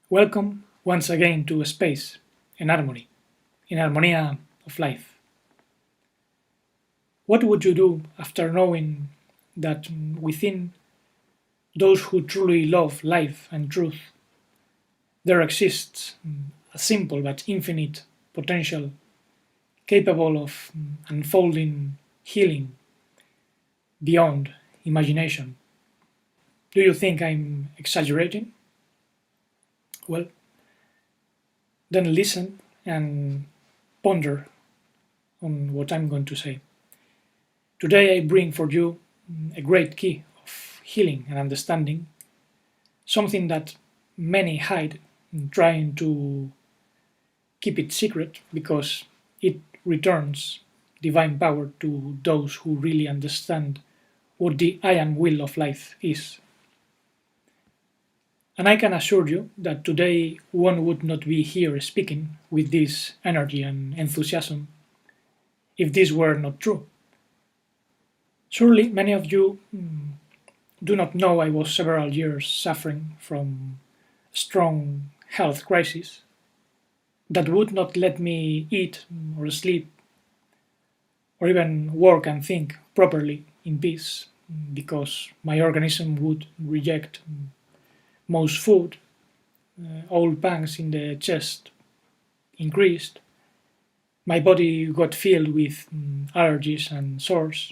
Welcome once again to a space in harmony, in harmonia of life. What would you do after knowing that within those who truly love life and truth, there exists a simple but infinite potential capable of unfolding healing beyond imagination? Do you think I'm exaggerating? Well, then listen and ponder on what I'm going to say. Today I bring for you a great key of healing and understanding, something that many hide, trying to keep it secret because it returns divine power to those who really understand what the I am will of life is. And I can assure you that today one would not be here speaking with this energy and enthusiasm if this were not true. Surely many of you do not know I was several years suffering from a strong health crisis that would not let me eat or sleep or even work and think properly in peace because my organism would reject most food, all pangs in the chest increased, my body got filled with allergies and sores,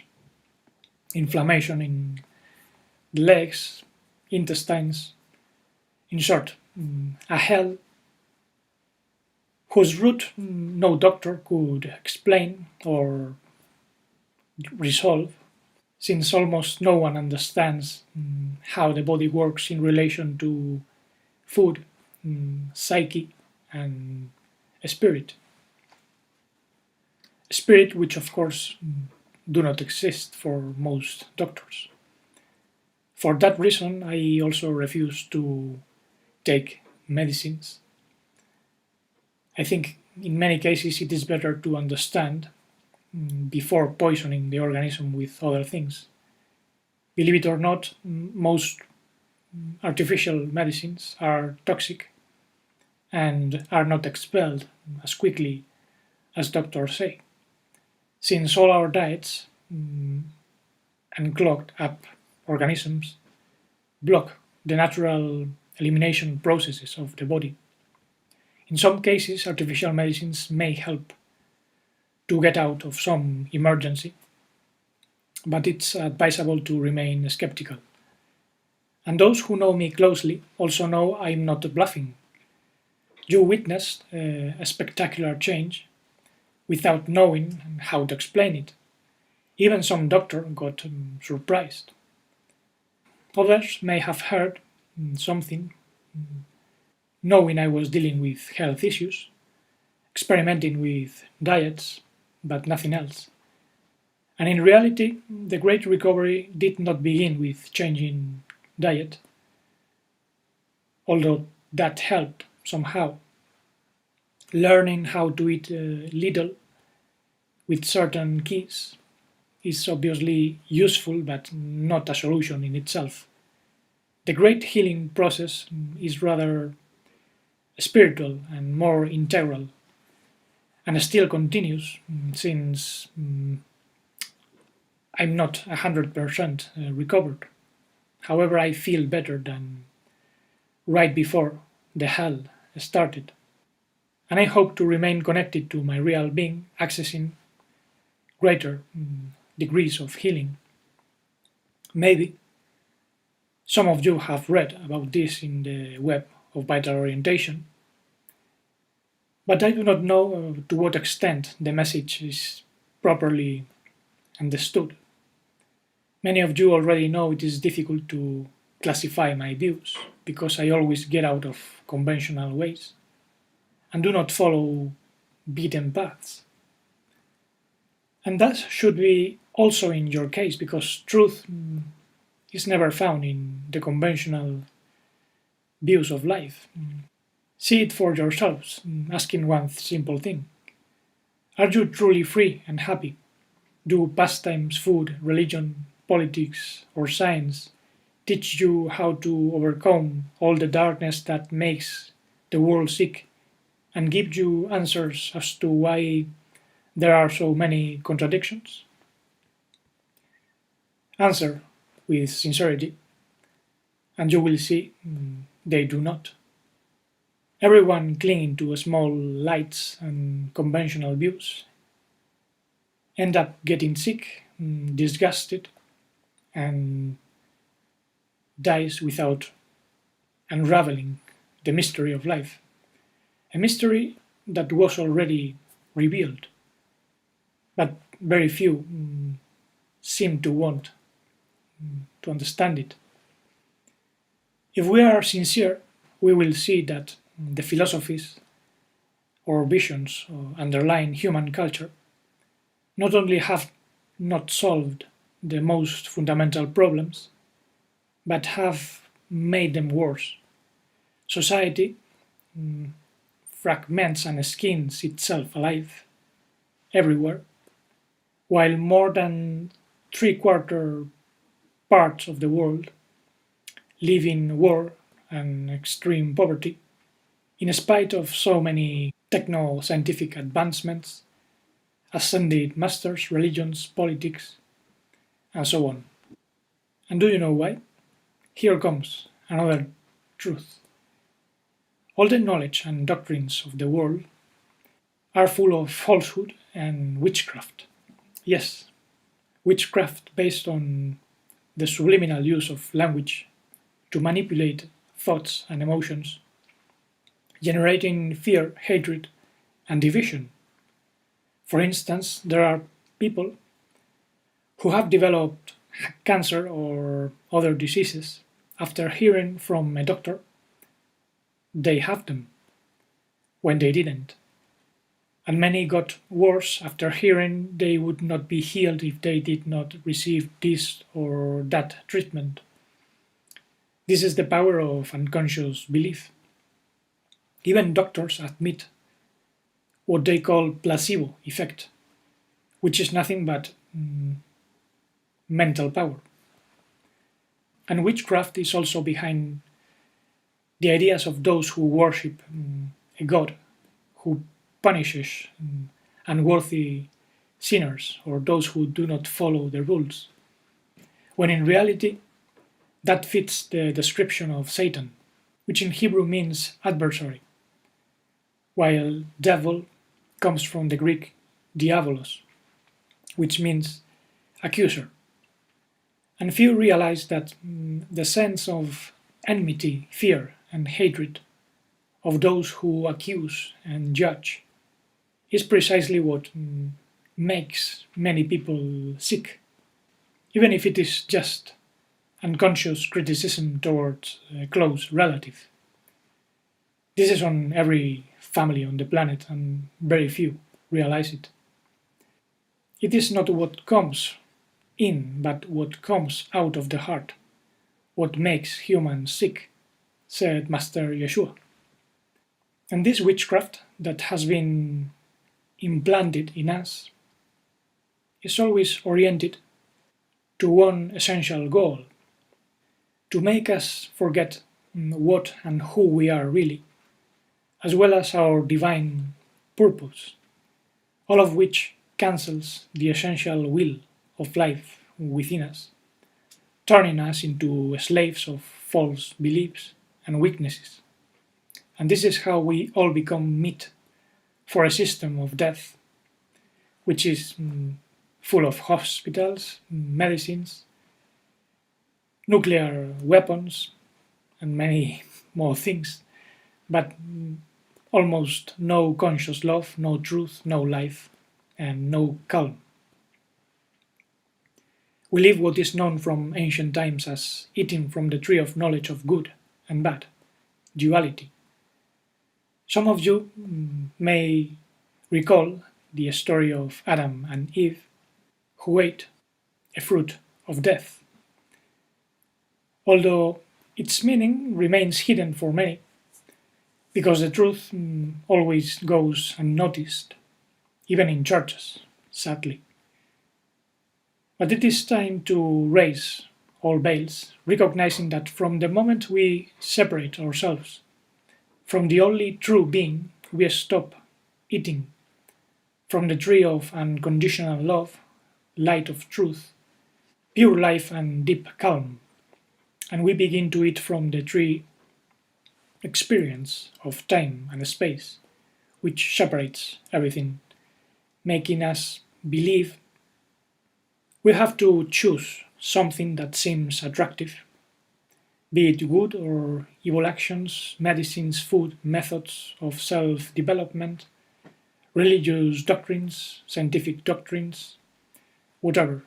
inflammation in the legs, intestines, in short, a hell whose root no doctor could explain or resolve, since almost no one understands how the body works in relation to food, psyche, and spirit. Spirit, which of course do not exist for most doctors. For that reason, I also refuse to take medicines. I think in many cases it is better to understand before poisoning the organism with other things. Believe it or not, most artificial medicines are toxic and are not expelled as quickly as doctors say, since all our diets and clogged up organisms block the natural elimination processes of the body. In some cases, artificial medicines may help to get out of some emergency, but it's advisable to remain skeptical. And those who know me closely also know I'm not bluffing. You witnessed a spectacular change without knowing how to explain it. Even some doctor got surprised. Others may have heard something, knowing I was dealing with health issues, experimenting with diets, but nothing else. And in reality, the great recovery did not begin with changing diet, although that helped somehow. Learning how to eat little with certain keys is obviously useful, but not a solution in itself. The great healing process is rather spiritual and more integral, and still continues since I'm not 100% recovered. However, I feel better than right before the hell started. And I hope to remain connected to my real being, accessing greater degrees of healing. Maybe some of you have read about this in the web of Vital Orientation, but I do not know to what extent the message is properly understood. Many of you already know it is difficult to classify my views because I always get out of conventional ways and do not follow beaten paths. And that should be also in your case because truth is never found in the conventional views of life. See it for yourselves, asking one simple thing. Are you truly free and happy? Do pastimes, food, religion, politics, or science teach you how to overcome all the darkness that makes the world sick and give you answers as to why there are so many contradictions? Answer with sincerity, and you will see they do not. Everyone clinging to small lights and conventional views end up getting sick, disgusted, and dies without unraveling the mystery of life. A mystery that was already revealed, but very few seem to want to understand it. If we are sincere, we will see that the philosophies or visions underlying human culture not only have not solved the most fundamental problems, but have made them worse. Society fragments and skins itself alive everywhere, while more than three-quarter parts of the world live in war and extreme poverty, in spite of so many techno-scientific advancements, ascended masters, religions, politics, and so on. And do you know why? Here comes another truth. All the knowledge and doctrines of the world are full of falsehood and witchcraft. Yes, witchcraft based on the subliminal use of language to manipulate thoughts and emotions, generating fear, hatred, and division. For instance, there are people who have developed cancer or other diseases after hearing from a doctor they have them when they didn't. And many got worse after hearing they would not be healed if they did not receive this or that treatment. This is the power of unconscious belief. Even doctors admit what they call placebo effect, which is nothing but mental power. And witchcraft is also behind the ideas of those who worship a god who punishes unworthy sinners or those who do not follow the rules, when in reality that fits the description of Satan, which in Hebrew means adversary, while devil comes from the Greek diabolos, which means accuser. And few realize that the sense of enmity, fear, and hatred of those who accuse and judge is precisely what makes many people sick, even if it is just unconscious criticism towards a close relative. This is on every family on the planet, and very few realize it. It is not what comes in, but what comes out of the heart, what makes humans sick, said Master Yeshua. And this witchcraft that has been implanted in us is always oriented to one essential goal: to make us forget what and who we are really, as well as our divine purpose, all of which cancels the essential will of life within us, turning us into slaves of false beliefs and weaknesses. And this is how we all become meat for a system of death, which is full of hospitals, medicines, nuclear weapons, and many more things, but almost no conscious love, no truth, no life, and no calm. We live what is known from ancient times as eating from the tree of knowledge of good and bad, duality. Some of you may recall the story of Adam and Eve, who ate a fruit of death. Although its meaning remains hidden for many, because the truth always goes unnoticed, even in churches, sadly. But it is time to raise all veils, recognizing that from the moment we separate ourselves From the only true being, we stop eating from the tree of unconditional love, light of truth, pure life and deep calm, and we begin to eat from the tree experience of time and space, which separates everything, making us believe we have to choose something that seems attractive, be it good or evil actions, medicines, food, methods of self development, religious doctrines, scientific doctrines, whatever.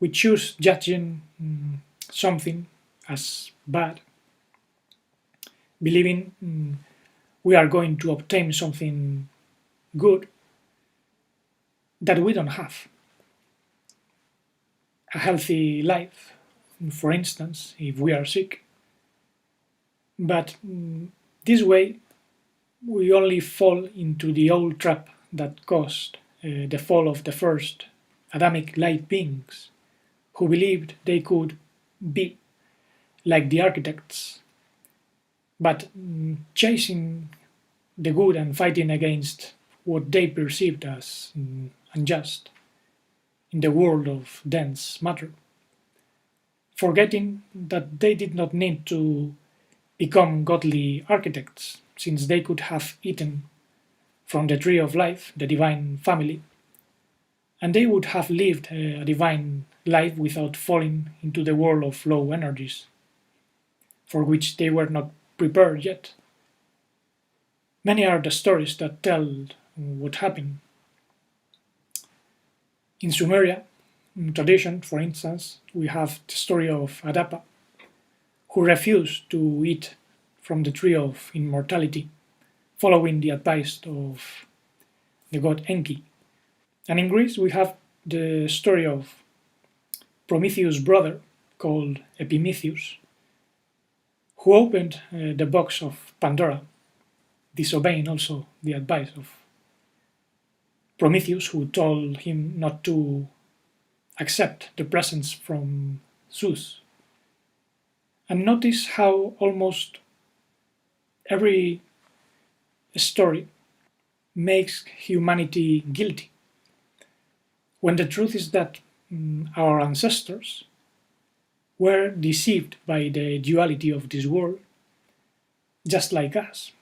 We choose judging something as bad, believing we are going to obtain something good that we don't have. A healthy life, for instance, if we are sick. But this way, we only fall into the old trap that caused the fall of the first Adamic light beings, who believed they could be like the architects, but chasing the good and fighting against what they perceived as unjust in the world of dense matter, forgetting that they did not need to become godly architects, since they could have eaten from the tree of life, the divine family, and they would have lived a divine life without falling into the world of low energies, for which they were not prepared yet. Many are the stories that tell what happened. In Sumeria tradition, for instance, we have the story of Adapa, who refused to eat from the tree of immortality, following the advice of the god Enki. And in Greece, we have the story of Prometheus' brother, called Epimetheus, who opened the box of Pandora, disobeying also the advice of Prometheus, who told him not to accept the presents from Zeus. And notice how almost every story makes humanity guilty, when the truth is that our ancestors were deceived by the duality of this world, just like us.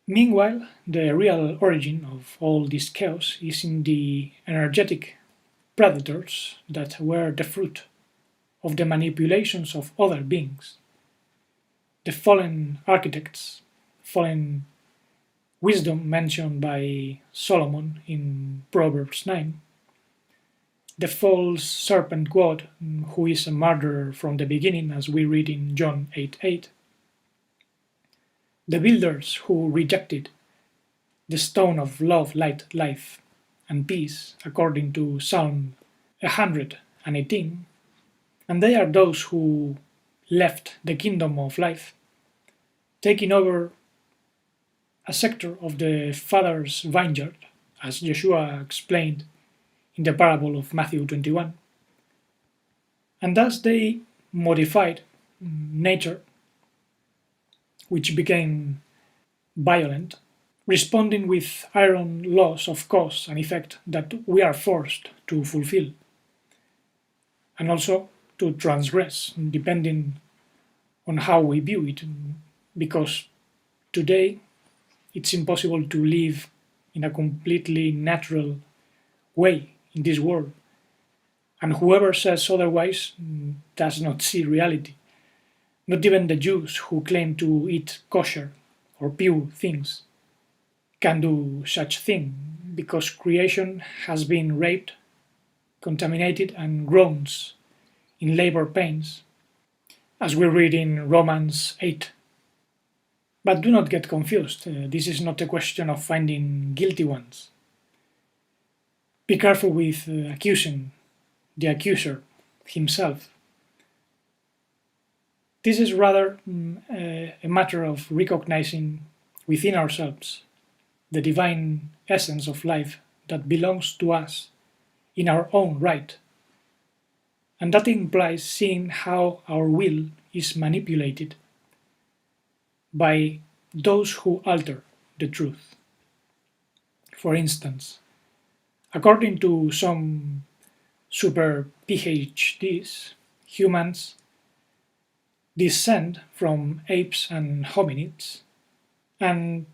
Meanwhile, the real origin of all this chaos is in the energetic predators that were the fruit of the manipulations of other beings, the fallen architects, fallen wisdom mentioned by Solomon in Proverbs 9, the false serpent god who is a murderer from the beginning, as we read in John 8:8, the builders who rejected the stone of love, light, life, and peace, according to Psalm 118, and they are those who left the kingdom of life, taking over a sector of the Father's vineyard, as Yeshua explained in the parable of Matthew 21. And thus they modified nature, which became violent, responding with iron laws of cause and effect that we are forced to fulfill, and also to transgress, depending on how we view it, because today it's impossible to live in a completely natural way in this world, and whoever says otherwise does not see reality. Not even the Jews who claim to eat kosher or pure things can do such thing, because creation has been raped, contaminated, and groans in labor pains, as we read in Romans 8. But do not get confused, this is not a question of finding guilty ones. Be careful with accusing the accuser himself. This is rather a matter of recognizing within ourselves the divine essence of life that belongs to us in our own right, and that implies seeing how our will is manipulated, by those who alter the truth. For instance, according to some super PhDs, humans descend from apes and hominids, and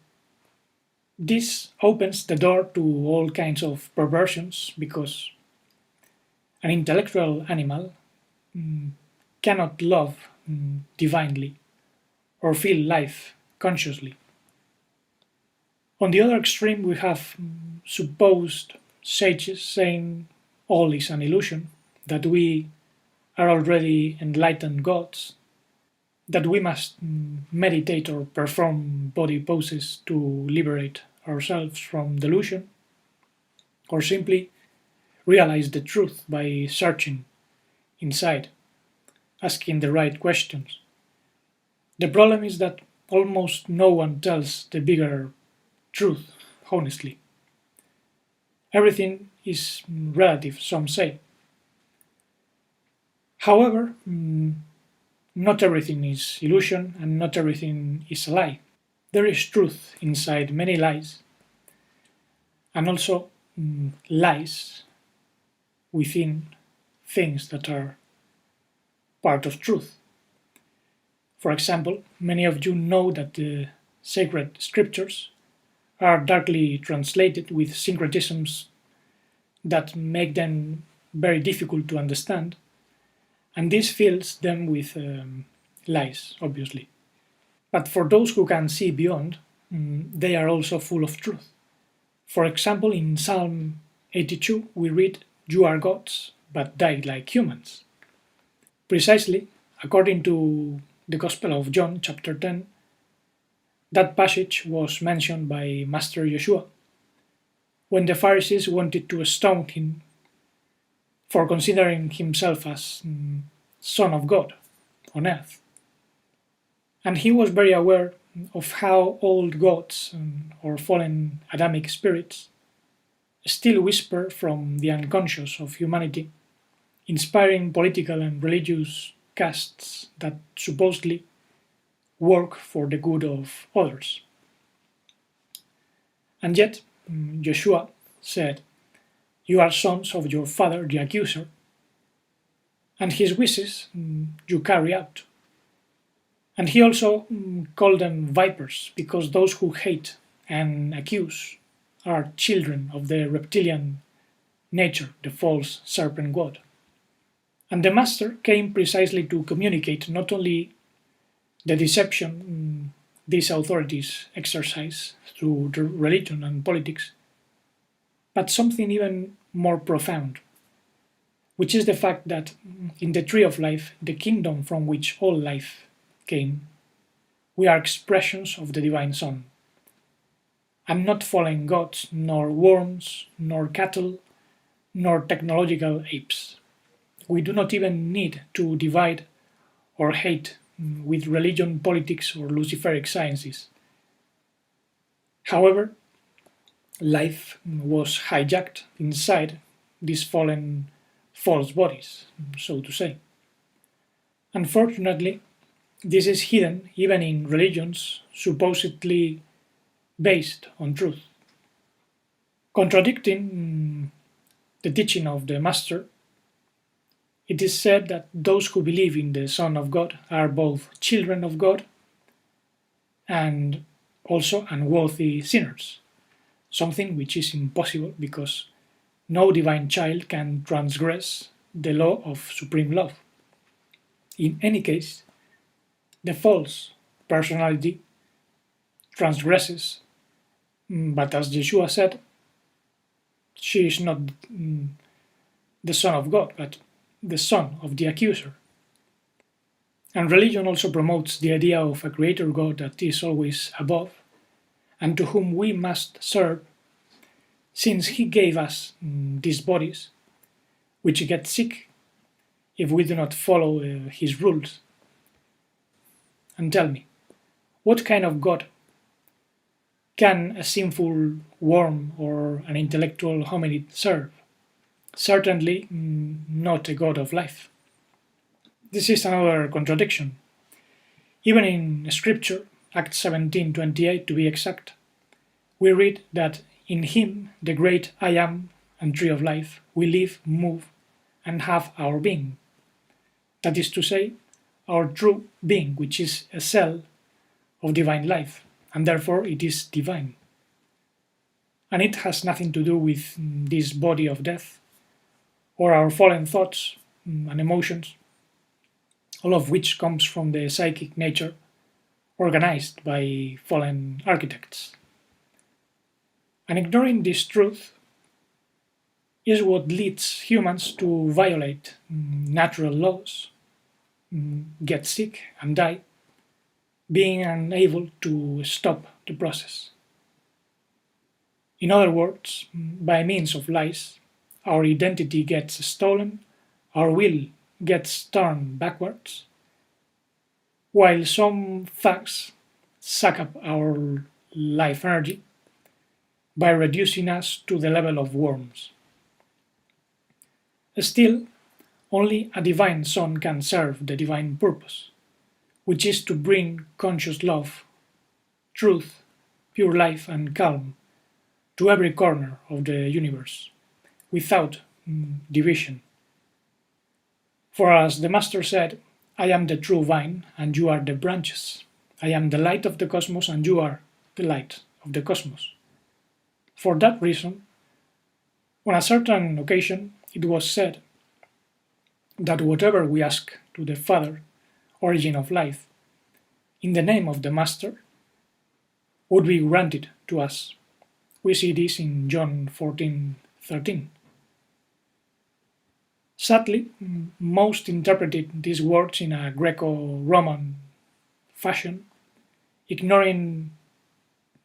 this opens the door to all kinds of perversions because an intellectual animal cannot love divinely or feel life consciously. On the other extreme, we have supposed sages saying all is an illusion, that we are already enlightened gods, that we must meditate or perform body poses to liberate ourselves from delusion, or simply realize the truth by searching inside, asking the right questions. The problem is that almost no one tells the bigger truth honestly. Everything is relative, some say. However, not everything is illusion and not everything is a lie. There is truth inside many lies and also lies within things that are part of truth. For example, many of you know that the sacred scriptures are darkly translated with syncretisms that make them very difficult to understand, and this fills them with lies, obviously. But for those who can see beyond, they are also full of truth. For example, in Psalm 82, we read, "You are gods, but die like humans." Precisely, according to the Gospel of John, chapter 10, that passage was mentioned by Master Yeshua when the Pharisees wanted to stone him for considering himself as Son of God on earth. And he was very aware of how old gods or fallen Adamic spirits still whisper from the unconscious of humanity, inspiring political and religious castes that supposedly work for the good of others. And yet, Yeshua said, "You are sons of your father, the accuser, and his wishes you carry out." And he also called them vipers, because those who hate and accuse are children of the reptilian nature, the false serpent god. And the Master came precisely to communicate not only the deception these authorities exercise through religion and politics, but something even more profound, which is the fact that in the tree of life, the kingdom from which all life came, we are expressions of the divine Son, and not fallen gods, nor worms, nor cattle, nor technological apes. We do not even need to divide or hate with religion, politics, or Luciferic sciences. However, life was hijacked inside these fallen false bodies, so to say. Unfortunately, this is hidden even in religions supposedly based on truth. Contradicting the teaching of the Master, it is said that those who believe in the Son of God are both children of God and also unworthy sinners, something which is impossible because no divine child can transgress the law of supreme love. In any case, the false personality transgresses, but as Yeshua said, she is not the Son of God, but the son of the accuser. And religion also promotes the idea of a creator God that is always above and to whom we must serve, since he gave us these bodies, which get sick if we do not follow his rules. And tell me, what kind of God can a sinful worm or an intellectual hominid serve? Certainly not a God of life. This is another contradiction. Even in Scripture, Acts 17:28 to be exact, we read that in him, the great I am and tree of life, we live, move, and have our being. That is to say, our true being, which is a cell of divine life, and therefore it is divine. And it has nothing to do with this body of death, or our fallen thoughts and emotions, all of which comes from the psychic nature organized by fallen architects. And ignoring this truth is what leads humans to violate natural laws, get sick and die, being unable to stop the process. In other words, by means of lies, our identity gets stolen, our will gets turned backwards, while some thugs suck up our life energy by reducing us to the level of worms. Still, only a divine Son can serve the divine purpose, which is to bring conscious love, truth, pure life, and calm to every corner of the universe, without division. For as the Master said, I am the true vine, and you are the branches. I am the light of the cosmos, and you are the light of the cosmos. For that reason, on a certain occasion, it was said that whatever we ask to the Father, origin of life, in the name of the Master, would be granted to us. We see this in John 14:13. Sadly, most interpreted these words in a Greco-Roman fashion, ignoring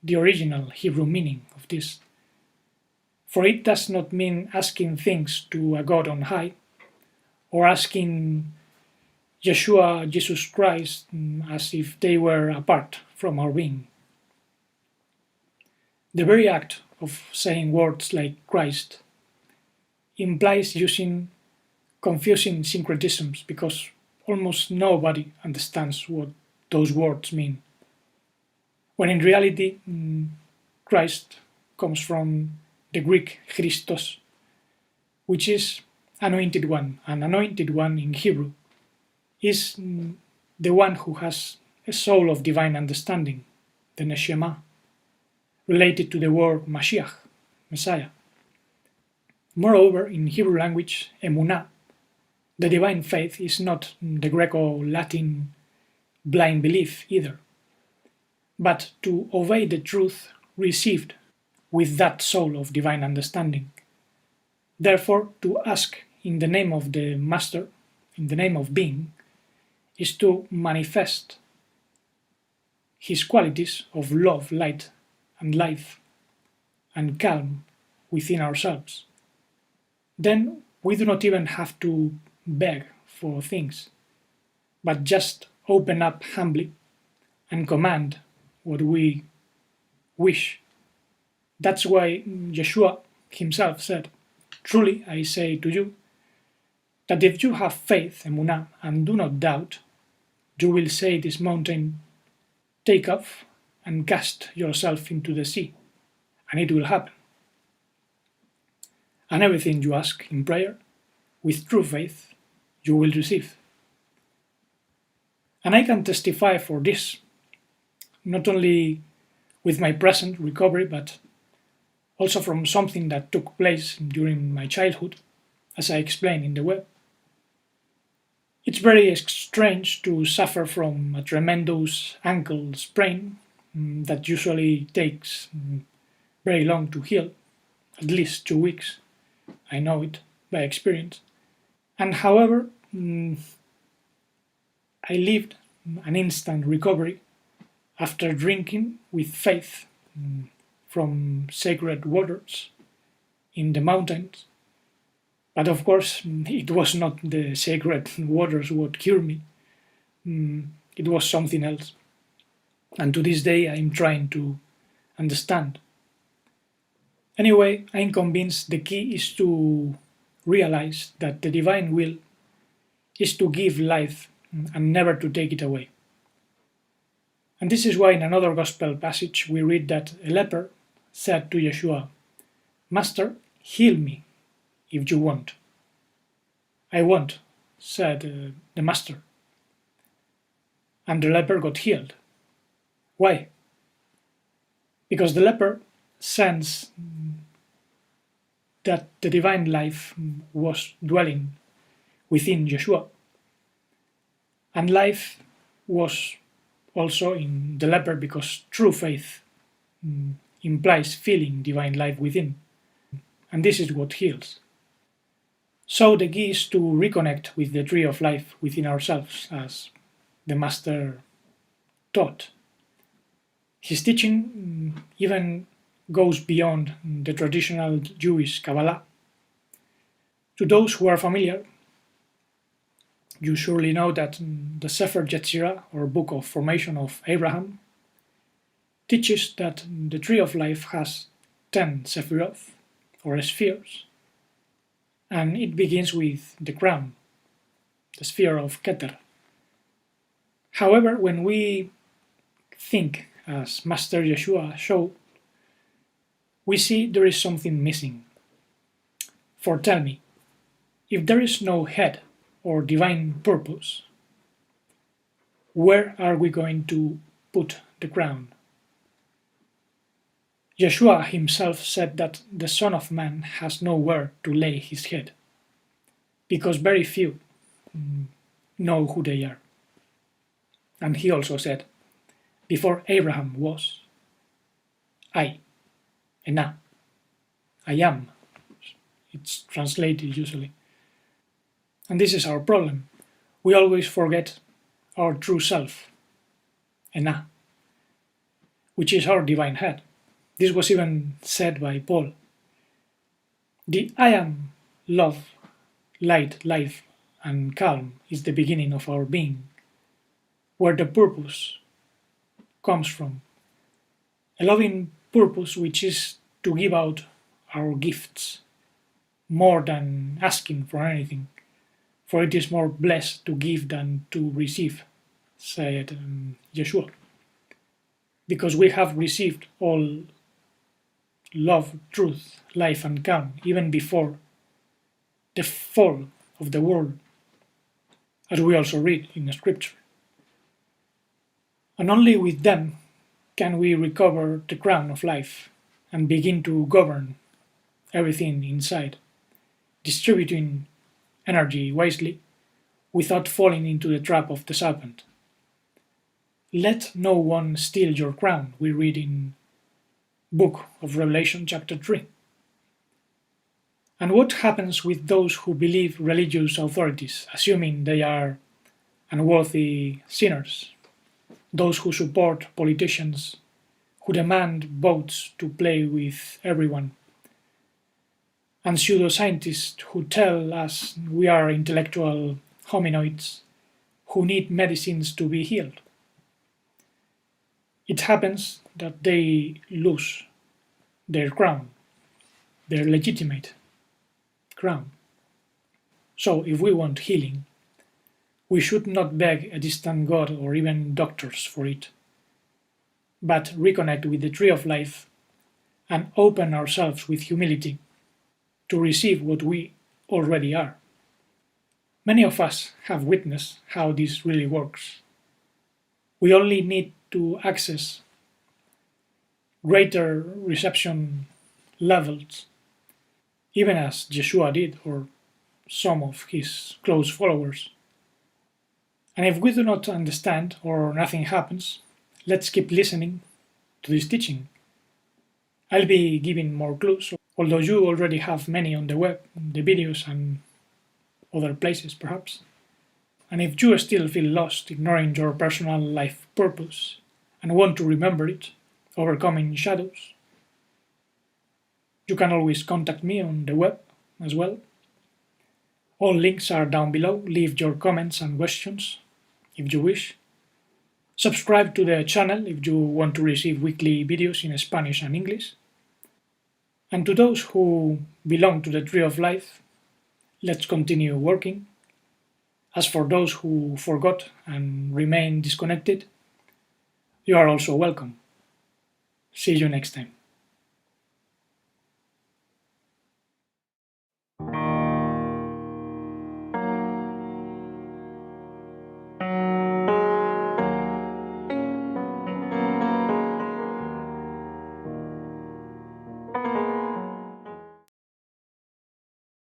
the original Hebrew meaning of this. For it does not mean asking things to a God on high, or asking Yeshua, Jesus Christ, as if they were apart from our being. The very act of saying words like Christ implies using confusing syncretisms because almost nobody understands what those words mean. When in reality, Christ comes from the Greek Christos, which is anointed one. An anointed one in Hebrew is the one who has a soul of divine understanding, the Neshama, related to the word Mashiach, Messiah. Moreover, in Hebrew language, emunah, the divine faith, is not the Greco-Latin blind belief either, but to obey the truth received with that soul of divine understanding. Therefore, to ask in the name of the Master, in the name of being, is to manifest his qualities of love, light, and life, and calm within ourselves. Then we do not even have to beg for things, but just open up humbly and command what we wish. That's why Yeshua himself said, "Truly I say to you, that if you have faith, emunah, and do not doubt, you will say this mountain, take off and cast yourself into the sea, and it will happen. And everything you ask in prayer, with true faith, you will receive." And I can testify for this, not only with my present recovery, but also from something that took place during my childhood, as I explained in the web. It's very strange to suffer from a tremendous ankle sprain that usually takes very long to heal, at least 2 weeks. I know it by experience. And however, I lived an instant recovery after drinking with faith from sacred waters in the mountains. But of course, it was not the sacred waters what cured me. It was something else. And to this day, I'm trying to understand. Anyway, I'm convinced the key is to realize that the divine will is to give life and never to take it away. And this is why in another Gospel passage we read that a leper said to Yeshua, "Master, heal me if you want." "I won't," said the Master. And the leper got healed. Why? Because the leper sensed that the divine life was dwelling within Yeshua. And life was also in the leper because true faith implies feeling divine life within. And this is what heals. So the key is to reconnect with the tree of life within ourselves, as the Master taught. His teaching even goes beyond the traditional Jewish Kabbalah. To those who are familiar, you surely know that the Sefer Yetzirah, or Book of Formation of Abraham, teaches that the tree of life has 10 Sephiroth, or spheres, and it begins with the crown, the sphere of Keter. However, when we think, as Master Yeshua showed, we see there is something missing. For tell me, if there is no head or divine purpose, where are we going to put the crown? Yeshua himself said that the Son of Man has nowhere to lay his head, because very few know who they are. And he also said, before Abraham was, I, Ena, I am. It's translated usually. And this is our problem. We always forget our true self, Ena, which is our divine head. This was even said by Paul. The I am, love, light, life, and calm is the beginning of our being, where the purpose comes from. A loving purpose which is to give out our gifts more than asking for anything, for it is more blessed to give than to receive, said Yeshua. Because we have received all love, truth, life, and calm, even before the fall of the world, as we also read in the scripture. And only with them can we recover the crown of life and begin to govern everything inside, distributing energy wisely without falling into the trap of the serpent. Let no one steal your crown, we read in Book of Revelation chapter 3. And what happens with those who believe religious authorities, assuming they are unworthy sinners? Those who support politicians who demand votes to play with everyone, and pseudoscientists who tell us we are intellectual hominoids who need medicines to be healed. It happens that they lose their crown, their legitimate crown. So if we want healing, we should not beg a distant god or even doctors for it, but reconnect with the tree of life and open ourselves with humility to receive what we already are. Many of us have witnessed how this really works. We only need to access greater reception levels, even as Yeshua did, or some of his close followers. And if we do not understand or nothing happens, let's keep listening to this teaching. I'll be giving more clues, although you already have many on the web, the videos and other places perhaps. And if you still feel lost, ignoring your personal life purpose, and want to remember it, overcoming shadows, you can always contact me on the web as well. All links are down below. Leave your comments and questions if you wish. Subscribe to the channel if you want to receive weekly videos in Spanish and English. And to those who belong to the Tree of Life, let's continue working. As for those who forgot and remain disconnected, You are also welcome. See you next time.